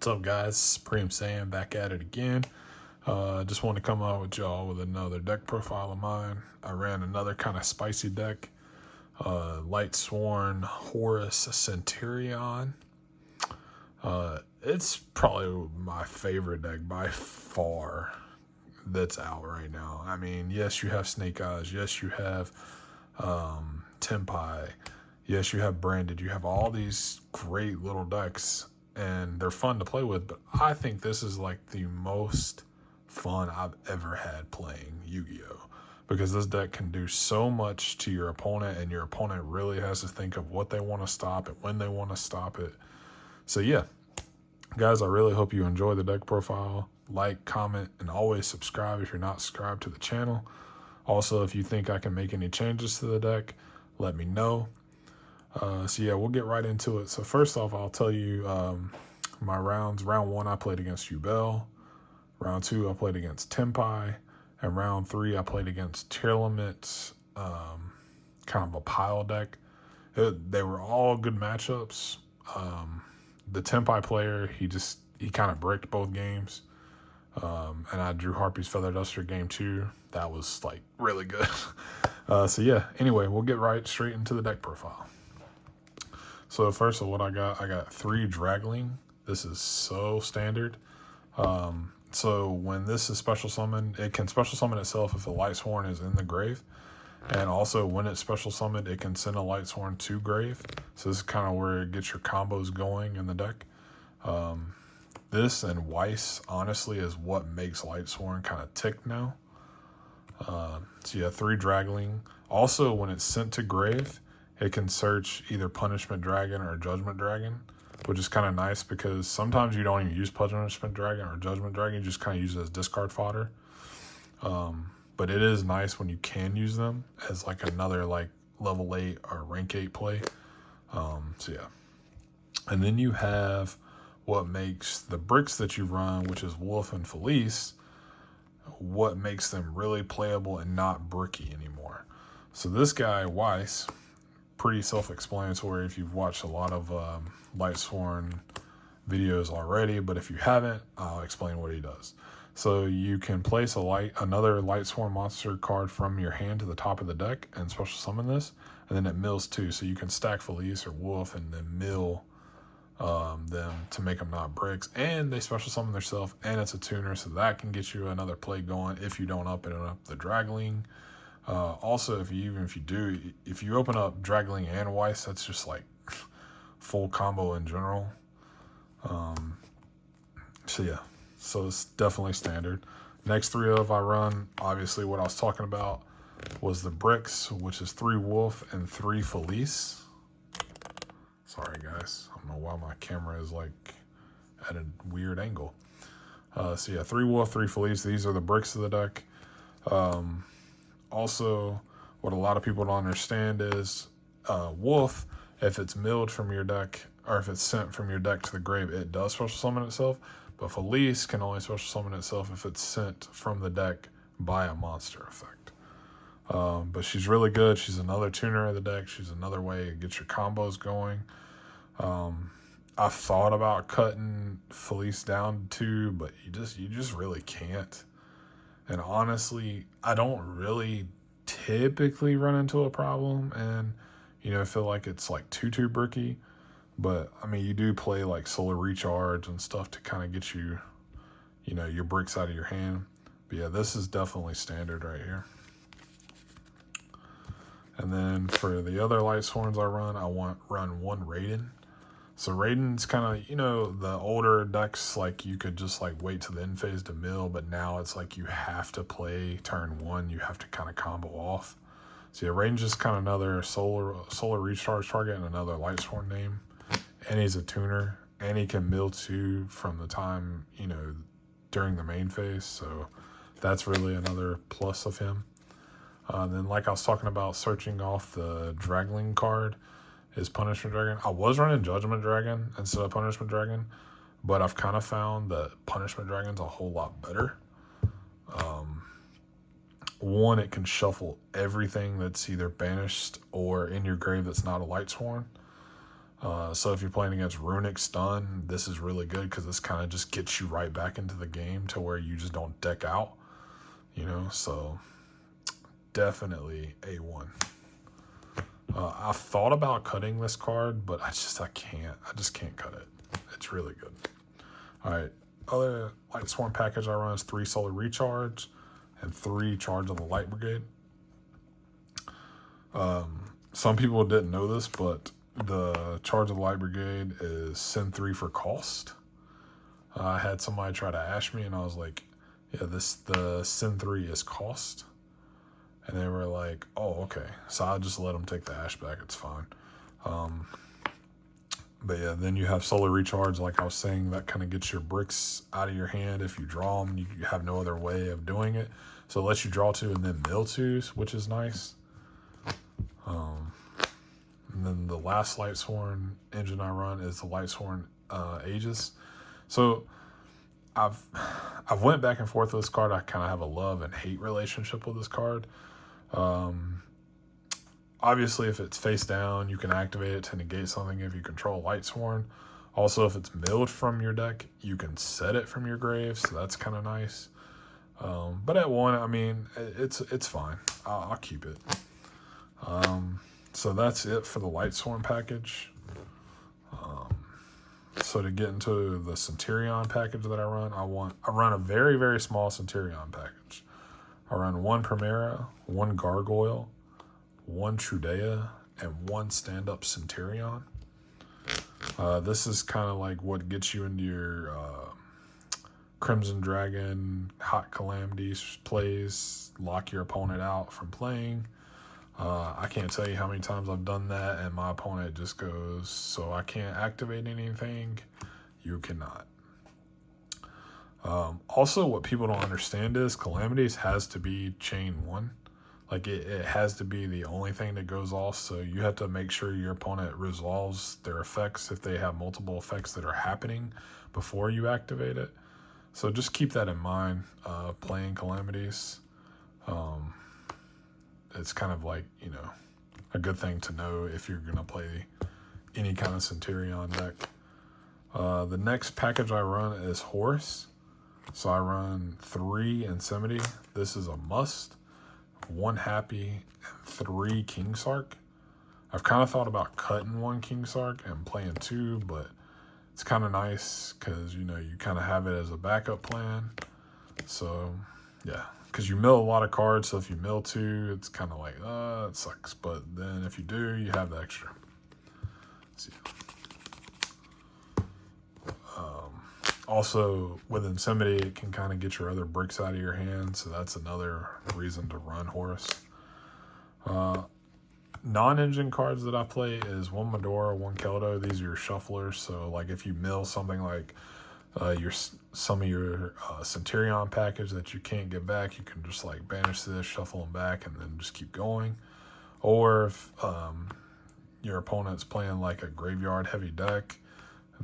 What's up, guys? Supreme Saiyan back at it again. Just want to come out with y'all with another deck profile of mine. I ran another kind of spicy deck. Lightsworn Horus Centurion. It's probably my favorite deck by far that's out right now. I mean, yes, you have Snake Eyes. Yes, you have Tempai. Yes, you have Branded. You have all these great little decks, and they're fun to play with, but I think this is like the most fun I've ever had playing Yu-Gi-Oh! Because this deck can do so much to your opponent, and your opponent really has to think of what they want to stop it, when they want to stop it. So yeah, guys, I really hope you enjoy the deck profile. Like, comment, and always subscribe if you're not subscribed to the channel. Also, if you think I can make any changes to the deck, let me know. So yeah, we'll get right into it. So first off, I'll tell you my rounds. Round 1, I played against Yubel. Round 2, I played against Tempai. And round 3, I played against Tearlaments, kind of a pile deck. They were all good matchups. The Tempai player, he kind of bricked both games. And I drew Harpy's Feather Duster game 2. That was like really good. So yeah, anyway, we'll get right straight into the deck profile. So first of all, what I got 3 Dragling. This is so standard. So when this is special summoned, it can special summon itself if a lightsworn is in the grave. And also when it's special summoned, it can send a lightsworn to grave. So this is kind of where it gets your combos going in the deck. This and Weiss, honestly, is what makes lightsworn kind of tick now. So yeah, 3 Dragling. Also, when it's sent to grave, it can search either Punishment Dragon or Judgment Dragon, which is kind of nice because sometimes you don't even use Punishment Dragon or Judgment Dragon. You just kind of use it as discard fodder. But it is nice when you can use them as like another like level 8 or rank 8 play. So yeah. And then you have what makes the bricks that you run, which is Wolf and Felice, what makes them really playable and not bricky anymore. So this guy, Weiss, pretty self-explanatory if you've watched a lot of Lightsworn videos already, but if you haven't, I'll explain what he does. So you can place another Lightsworn monster card from your hand to the top of the deck and special summon this, and then it mills 2. So you can stack Felice or Wolf and then mill them to make them not bricks, and they special summon themselves, and it's a tuner, so that can get you another play going if you don't open up the Dragling. Also, if you open up Dragling and Weiss, that's just like full combo in general. So yeah, so it's definitely standard. Next 3 I run, obviously what I was talking about was the bricks, which is 3 Wolf and 3 Felice. Sorry guys, I don't know why my camera is like at a weird angle. So yeah, 3 Wolf, 3 Felice. These are the bricks of the deck. Also, what a lot of people don't understand is Wolf, if it's milled from your deck, or if it's sent from your deck to the grave, it does special summon itself. But Felice can only special summon itself if it's sent from the deck by a monster effect. But she's really good. She's another tuner of the deck. She's another way to get your combos going. I thought about cutting Felice down to 2, but you just really can't. And honestly, I don't really typically run into a problem and, feel like it's like too bricky. But, I mean, you do play like Solar Recharge and stuff to kind of get you, your bricks out of your hand. But yeah, this is definitely standard right here. And then for the other Lightsworns I run, run 1 Raiden. So Raiden's kind of, the older decks, like you could just like wait till the end phase to mill, but now it's like you have to play turn 1. You have to kind of combo off. So yeah, Raiden's just kind of another solar recharge target and another Lightsworn name. And he's a tuner, and he can mill 2 from the time, during the main phase. So that's really another plus of him. Then like I was talking about searching off the Dragling card is Punishment Dragon. I was running Judgment Dragon instead of Punishment Dragon, but I've kind of found that Punishment Dragon's a whole lot better. One, it can shuffle everything that's either banished or in your grave that's not a Lightsworn. So if you're playing against Runic Stun, this is really good because this kind of just gets you right back into the game to where you just don't deck out, you know. So definitely A1. I've thought about cutting this card, but I just can't cut it. It's really good. All right, other lightsworn package I run is 3 solar recharge and 3 charge of the light brigade. Some people didn't know this, but the charge of the light brigade is send 3 for cost. I had somebody try to ash me, and I was like, yeah, the send 3 is cost. And they were like, oh, okay. So I just let them take the ash back. It's fine. But yeah, then you have solar recharge, like I was saying, that kind of gets your bricks out of your hand. If you draw them, you have no other way of doing it. So it lets you draw 2 and then mill 2s, which is nice. And then the last lightsworn engine I run is the lightsworn Aegis. So I've went back and forth with this card. I kind of have a love and hate relationship with this card. Obviously, if it's face down, you can activate it to negate something if you control lightsworn. Also, if it's milled from your deck, you can set it from your grave, so that's kind of nice. But at 1, I mean, it's fine. I'll keep it. So that's it for the lightsworn package. So to get into the Centurion package that I run a very, very small Centurion package. I run 1 Primera, 1 Gargoyle, 1 Trudea, and 1 stand-up Centurion. This is kind of like what gets you into your Crimson Dragon, Hot Calamities plays, lock your opponent out from playing. I can't tell you how many times I've done that, and my opponent just goes, so I can't activate anything. You cannot. Also, what people don't understand is Calamities has to be chain 1. Like, it has to be the only thing that goes off, so you have to make sure your opponent resolves their effects if they have multiple effects that are happening before you activate it. So just keep that in mind, playing Calamities. It's kind of like, you know, a good thing to know if you're going to play any kind of Centurion deck. The next package I run is Horus. So I run 3 Insemity. This is a must. 1 Happy and 3 King Sark. I've kind of thought about cutting 1 King Sark and playing 2, but it's kind of nice because, you know, you kind of have it as a backup plan. So, yeah, because you mill a lot of cards. So if you mill 2, it's kind of like, it sucks. But then if you do, you have the extra. Let's see. Also, with Insemity, it can kind of get your other bricks out of your hand, so that's another reason to run Horus. Non-engine cards that I play is 1 Medora, 1 Keldo. These are your shufflers, so like if you mill something like some of your Centurion package that you can't get back, you can just like banish this, shuffle them back, and then just keep going. Or if your opponent's playing like a graveyard heavy deck,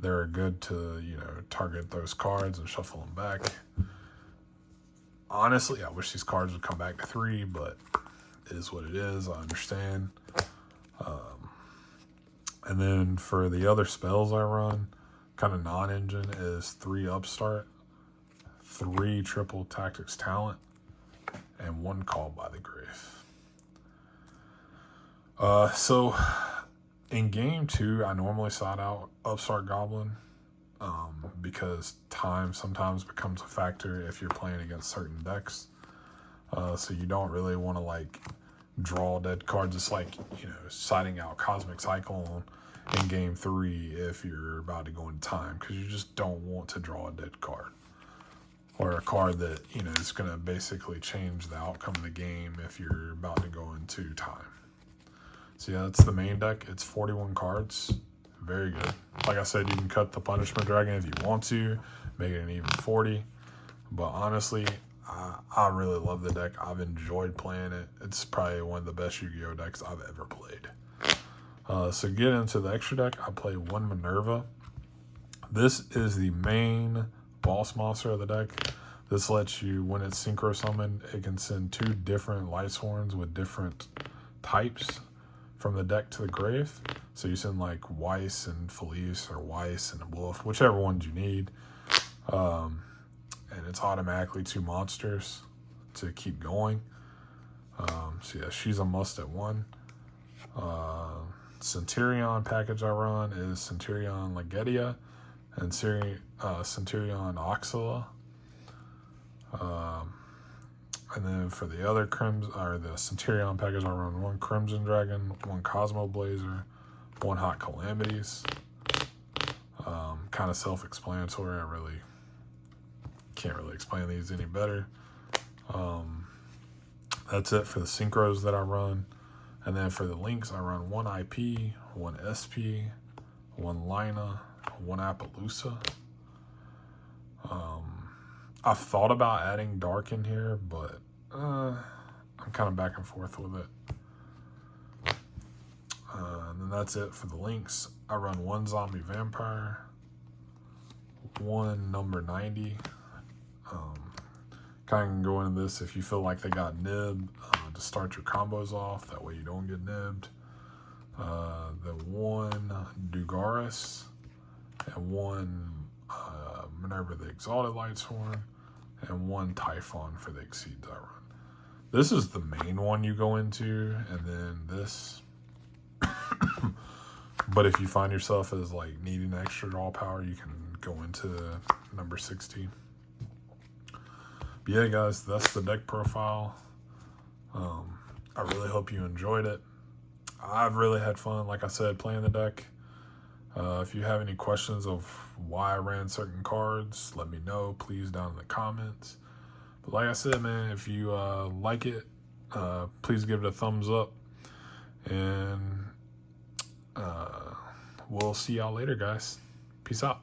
they're good to, you know, target those cards and shuffle them back. Honestly, I wish these cards would come back to 3, but it is what it is. I understand. And then for the other spells I run, kind of non-engine, is 3 Upstart, 3 Triple Tactics Talent, and 1 Call by the Grave. So in game 2, I normally side out Upstart Goblin because time sometimes becomes a factor if you're playing against certain decks. So you don't really want to like draw dead cards. It's like, you know, siding out Cosmic Cyclone in game 3 if you're about to go into time, because you just don't want to draw a dead card or a card that, you know, is going to basically change the outcome of the game if you're about to go into time. So yeah, that's the main deck. It's 41 cards. Very good. Like I said, you can cut the Punishment Dragon if you want to, make it an even 40. But honestly, I really love the deck. I've enjoyed playing it. It's probably one of the best Yu-Gi-Oh decks I've ever played. So get into the extra deck. I play 1 Minerva. This is the main boss monster of the deck. This lets you, when it's synchro summoned, it can send 2 different Lightsworns with different types. from the deck to the grave. So you send like Weiss and Felice or Weiss and Wolf, whichever ones you need. And it's automatically 2 monsters to keep going. So yeah, she's a must at 1. Centurion package I run is Centurion Legetia and Centurion Oxala. And then for the other the Centurion package, I run 1 Crimson Dragon, 1 Cosmo Blazer, 1 Hot Calamities. Kind of self-explanatory. I really can't really explain these any better. That's it for the synchros that I run. And then for the links, I run 1 IP, 1 SP, 1 Lina, 1 Appaloosa. I've thought about adding Dark in here, but I'm kind of back and forth with it. And then that's it for the links. I run 1 Zombie Vampire, 1 number 90. Kind of go into this if you feel like they got nibbed to start your combos off. That way you don't get nibbed. The 1 Dugaris and 1 Minerva the Exalted Lightsworn and 1 Typhon for the Exceeds I run. This is the main one you go into, and then this. But if you find yourself as like needing extra draw power, you can go into number 16. But yeah, guys, that's the deck profile. I really hope you enjoyed it. I've really had fun, like I said, playing the deck. If you have any questions of why I ran certain cards, let me know, please, down in the comments. But like I said, man, if you like it, please give it a thumbs up. And we'll see y'all later, guys. Peace out.